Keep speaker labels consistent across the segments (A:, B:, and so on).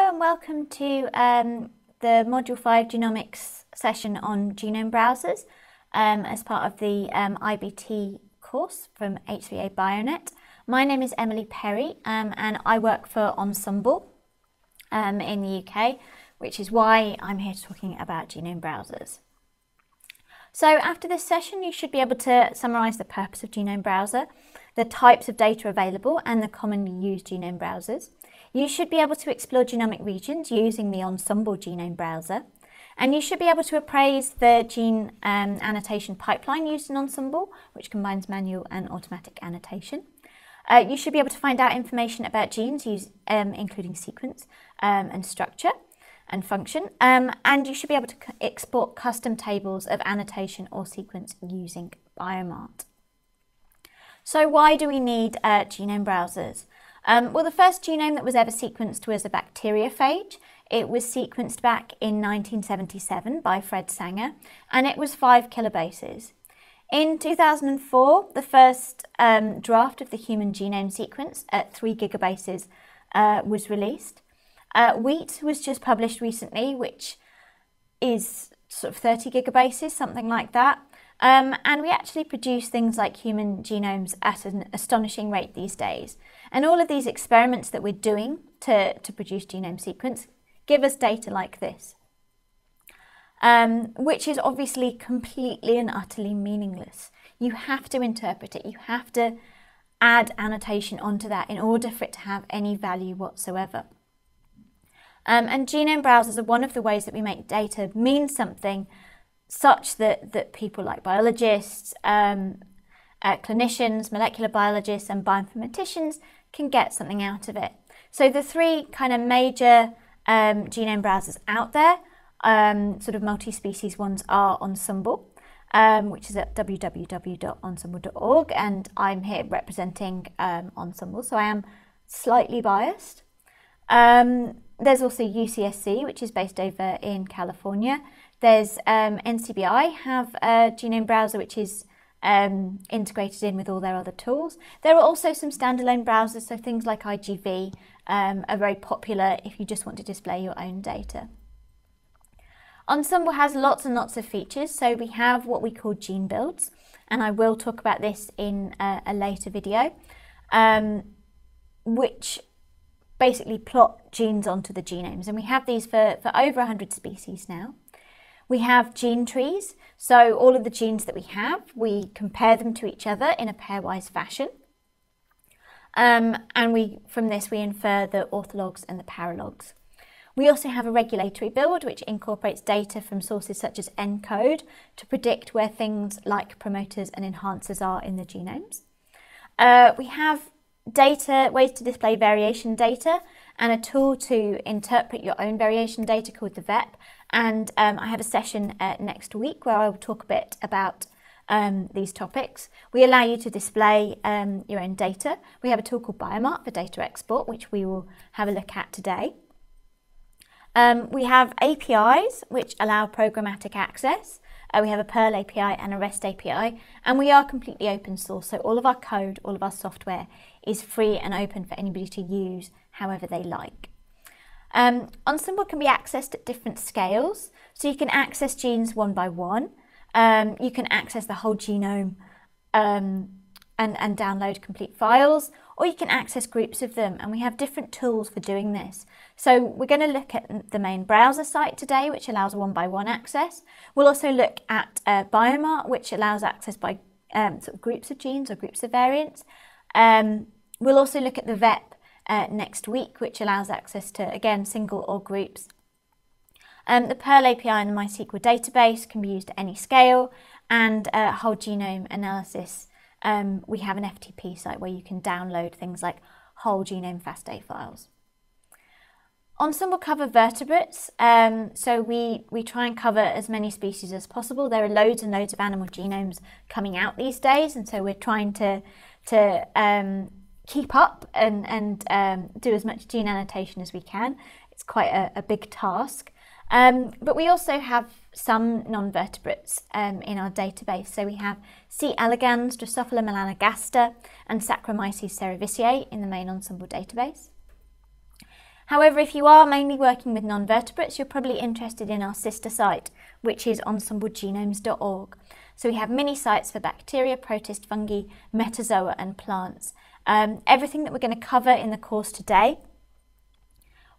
A: Hello and welcome to the Module 5 Genomics session on genome browsers as part of the IBT course from HVA Bionet. My name is Emily Perry and I work for Ensembl in the UK, which is why I'm here talking about genome browsers. So after this session, you should be able to summarise the purpose of Genome Browser, the types of data available and the commonly used genome browsers. You should be able to explore genomic regions using the Ensembl Genome Browser, and you should be able to appraise the gene annotation pipeline used in Ensembl, which combines manual and automatic annotation. You should be able to find out information about genes, including sequence and structure and function, and you should be able to export custom tables of annotation or sequence using Biomart. So why do we need genome browsers? Well, the first genome that was ever sequenced was a bacteriophage. It was sequenced back in 1977 by Fred Sanger, and it was 5 kilobases. In 2004, the first draft of the human genome sequence at 3 gigabases was released. Wheat was just published recently, which is sort of 30 gigabases, something like that. And we actually produce things like human genomes at an astonishing rate these days. And all of these experiments that we're doing to produce genome sequence give us data like this, which is obviously completely and utterly meaningless. You have to interpret it. You have to add annotation onto that in order for it to have any value whatsoever. And genome browsers are one of the ways that we make data mean something, such that people like biologists, clinicians, molecular biologists and bioinformaticians can get something out of it. So the 3 kind of major genome browsers out there, sort of multi-species ones, are Ensembl, which is at www.ensembl.org, and I'm here representing Ensembl, so I am slightly biased. There's also UCSC, which is based over in California. There's NCBI have a genome browser which is integrated in with all their other tools. There are also some standalone browsers, so things like IGV are very popular if you just want to display your own data. Ensembl has lots and lots of features, so we have what we call gene builds, and I will talk about this in a later video, which basically plot genes onto the genomes, and we have these for over 100 species now. We have gene trees, so all of the genes that we have, we compare them to each other in a pairwise fashion. And from this we infer the orthologs and the paralogs. We also have a regulatory build which incorporates data from sources such as ENCODE to predict where things like promoters and enhancers are in the genomes. We have ways to display variation data, and a tool to interpret your own variation data called the VEP. And I have a session next week where I will talk a bit about these topics. We allow you to display your own data. We have a tool called Biomart for data export, which we will have a look at today. We have APIs, which allow programmatic access. We have a Perl API and a REST API, and we are completely open source, so all of our code, all of our software is free and open for anybody to use however they like. Ensembl can be accessed at different scales, so you can access genes one by one, you can access the whole genome and download complete files, or you can access groups of them, and we have different tools for doing this. So we're going to look at the main browser site today, which allows one-by-one access. We'll also look at Biomart, which allows access by sort of groups of genes or groups of variants. We'll also look at the VEP next week, which allows access to, again, single or groups. The Perl API and the MySQL database can be used at any scale, and whole genome analysis. We have an FTP site where you can download things like whole genome FASTA files. Ensembl cover vertebrates, so we try and cover as many species as possible. There are loads and loads of animal genomes coming out these days, and so we're trying to keep up and do as much gene annotation as we can. It's quite a big task. But we also have some non-vertebrates in our database. So we have C. elegans, Drosophila melanogaster, and Saccharomyces cerevisiae in the main Ensembl database. However, if you are mainly working with non-vertebrates, you're probably interested in our sister site, which is ensemblegenomes.org. So we have mini sites for bacteria, protists, fungi, metazoa and plants. Everything that we're going to cover in the course today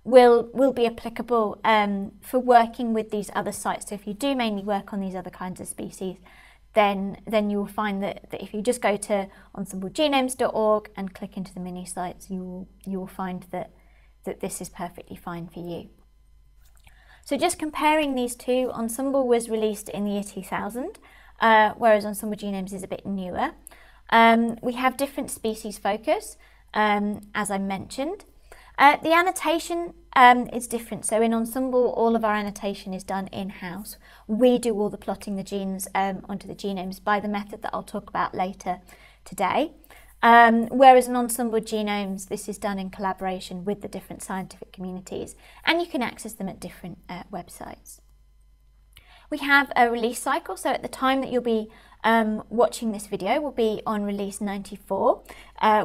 A: will be applicable for working with these other sites. So if you do mainly work on these other kinds of species, then you will find that if you just go to ensemblegenomes.org and click into the mini sites, you will find that this is perfectly fine for you. So just comparing these two, Ensembl was released in the year 2000, whereas Ensembl Genomes is a bit newer. We have different species focus, as I mentioned. The annotation is different. So in Ensembl, all of our annotation is done in-house. We do all the plotting the genes onto the genomes by the method that I'll talk about later today. Whereas in Ensembl Genomes, this is done in collaboration with the different scientific communities, and you can access them at different websites. We have a release cycle, so at the time that you'll be watching this video, we'll be on release 94,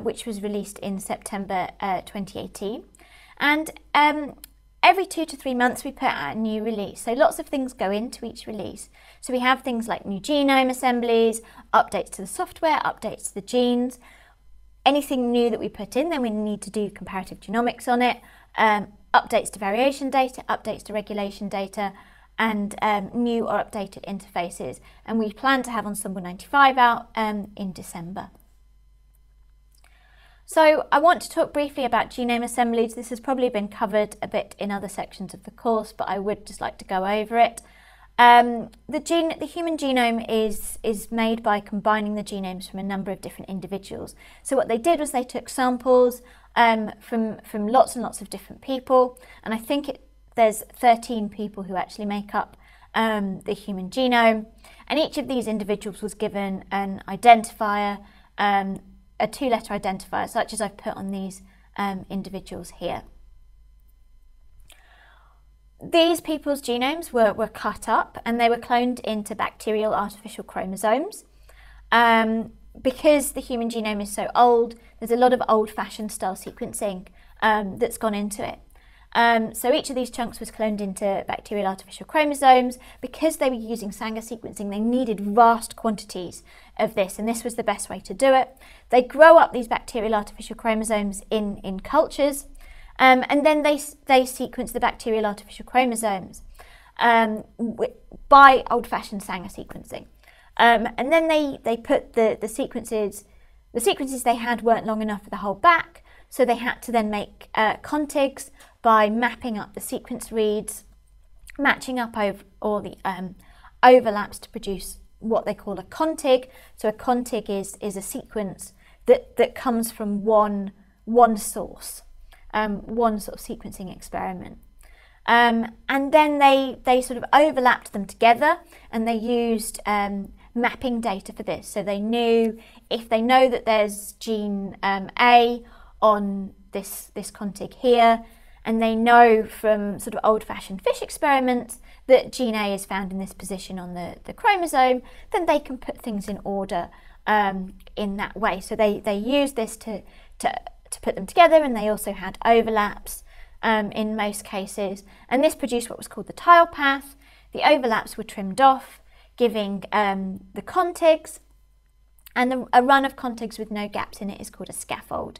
A: which was released in September 2018. And every 2 to 3 months we put out a new release, so lots of things go into each release. So we have things like new genome assemblies, updates to the software, updates to the genes. Anything new that we put in, then we need to do comparative genomics on it, updates to variation data, updates to regulation data, and new or updated interfaces. And we plan to have Ensembl 95 out in December. So I want to talk briefly about genome assemblies. This has probably been covered a bit in other sections of the course, but I would just like to go over it. The human genome is made by combining the genomes from a number of different individuals. So what they did was they took samples from lots and lots of different people, and I think there's 13 people who actually make up the human genome, and each of these individuals was given an identifier, a 2-letter identifier, such as I've put on these individuals here. These people's genomes were cut up and they were cloned into bacterial artificial chromosomes. Because the human genome is so old, there's a lot of old-fashioned style sequencing that's gone into it. So each of these chunks was cloned into bacterial artificial chromosomes. Because they were using Sanger sequencing, they needed vast quantities of this, and this was the best way to do it. They grow up these bacterial artificial chromosomes in cultures, and then they sequence the bacterial artificial chromosomes by old-fashioned Sanger sequencing. And then they put the sequences they had weren't long enough for the whole back, so they had to then make contigs by mapping up the sequence reads, matching up over all the overlaps to produce what they call a contig. So a contig is a sequence that comes from one source, one sort of sequencing experiment. And then they sort of overlapped them together, and they used mapping data for this. So they knew, if they know that there's gene A on this contig here, and they know from sort of old-fashioned fish experiments that gene A is found in this position on the chromosome, then they can put things in order in that way. So they used this to put them together, and they also had overlaps in most cases, and this produced what was called the tile path. The overlaps were trimmed off, giving the contigs, and a run of contigs with no gaps in it is called a scaffold.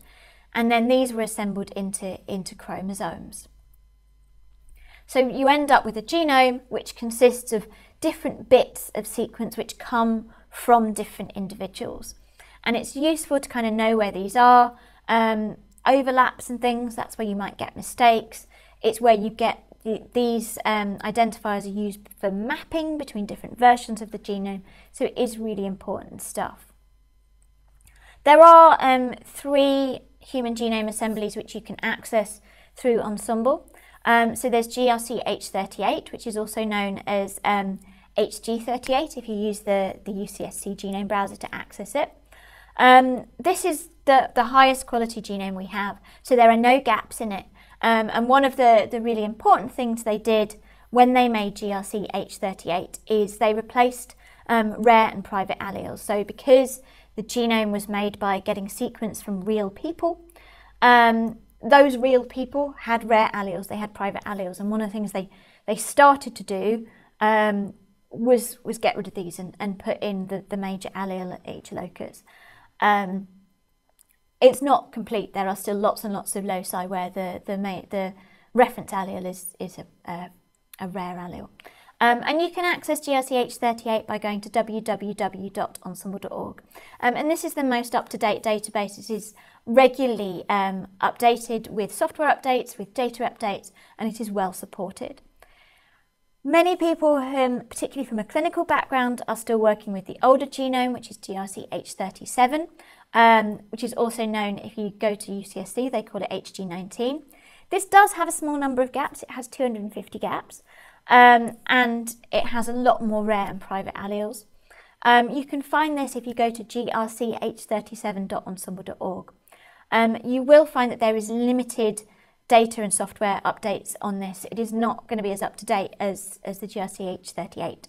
A: And then these were assembled into chromosomes. So you end up with a genome which consists of different bits of sequence which come from different individuals. And it's useful to kind of know where these are. Overlaps and things, that's where you might get mistakes. It's where you get these identifiers are used for mapping between different versions of the genome. So it is really important stuff. There are 3 human genome assemblies which you can access through Ensembl. So there's GRC-H38, which is also known as HG38 if you use the UCSC genome browser to access it. This is the highest quality genome we have, so there are no gaps in it. And one of the really important things they did when they made GRC-H38 is they replaced rare and private alleles. So because the genome was made by getting sequence from real people, those real people had rare alleles, they had private alleles, and one of the things they started to do was get rid of these and put in the major allele at each locus. It's not complete. There are still lots and lots of loci where the reference allele is a rare allele. And you can access GRCH38 by going to www.ensemble.org. And this is the most up-to-date database. It is regularly updated with software updates, with data updates, and it is well supported. Many people, particularly from a clinical background, are still working with the older genome, which is GRCH37, which is also known, if you go to UCSD, they call it HG19. This does have a small number of gaps. It has 250 gaps. And it has a lot more rare and private alleles. You can find this if you go to grch37.ensemble.org. You will find that there is limited data and software updates on this. It is not going to be as up to date as the GRCH38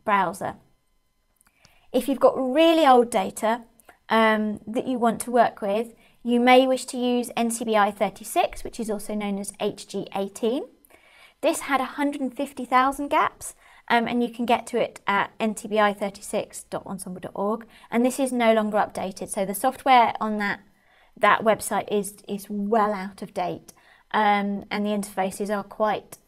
A: browser. If you've got really old data that you want to work with, you may wish to use NCBI 36, which is also known as HG18. This had 150,000 gaps, and you can get to it at ntbi36.ensemble.org, and this is no longer updated. So the software on that website is well out of date, and the interfaces are quite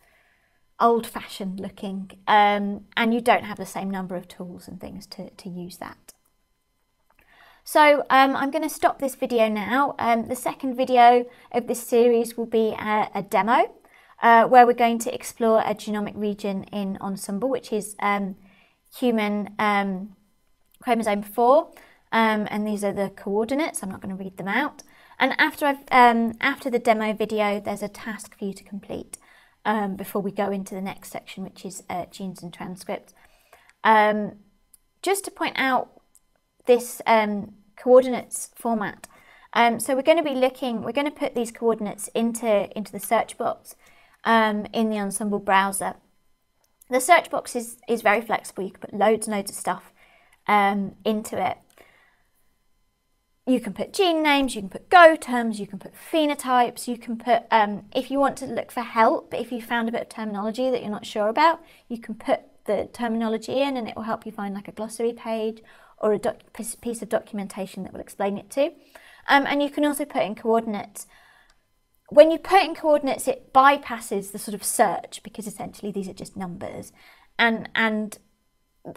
A: old-fashioned looking, and you don't have the same number of tools and things to use that. So I'm going to stop this video now. The second video of this series will be a demo, where we're going to explore a genomic region in Ensembl, which is human chromosome 4, and these are the coordinates. I'm not going to read them out. And after the demo video, there's a task for you to complete before we go into the next section, which is genes and transcripts. Just to point out this coordinates format. So we're going to put these coordinates into the search box in the Ensembl browser. The search box is very flexible. You can put loads and loads of stuff into it. You can put gene names, you can put Go terms, you can put phenotypes, you can put, if you want to look for help, if you found a bit of terminology that you're not sure about, you can put the terminology in and it will help you find like a glossary page or a piece of documentation that will explain it too. And you can also put in coordinates. When you put in coordinates, it bypasses the sort of search, because essentially these are just numbers. And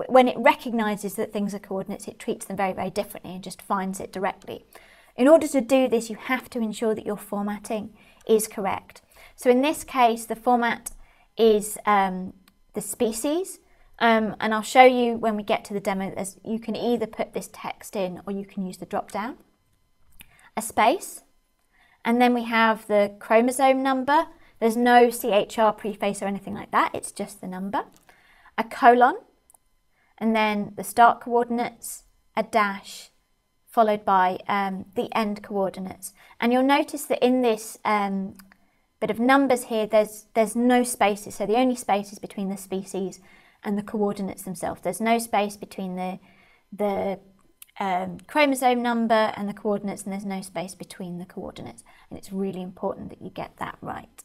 A: when it recognises that things are coordinates, it treats them very, very differently and just finds it directly. In order to do this, you have to ensure that your formatting is correct. So in this case, the format is the species. And I'll show you when we get to the demo, you can either put this text in or you can use the drop down. A space. And then we have the chromosome number. There's no CHR preface or anything like that. It's just the number. A colon. And then the start coordinates, a dash, followed by the end coordinates. And you'll notice that in this bit of numbers here, there's no spaces. So the only space is between the species and the coordinates themselves. There's no space between the chromosome number and the coordinates, and there's no space between the coordinates. And it's really important that you get that right.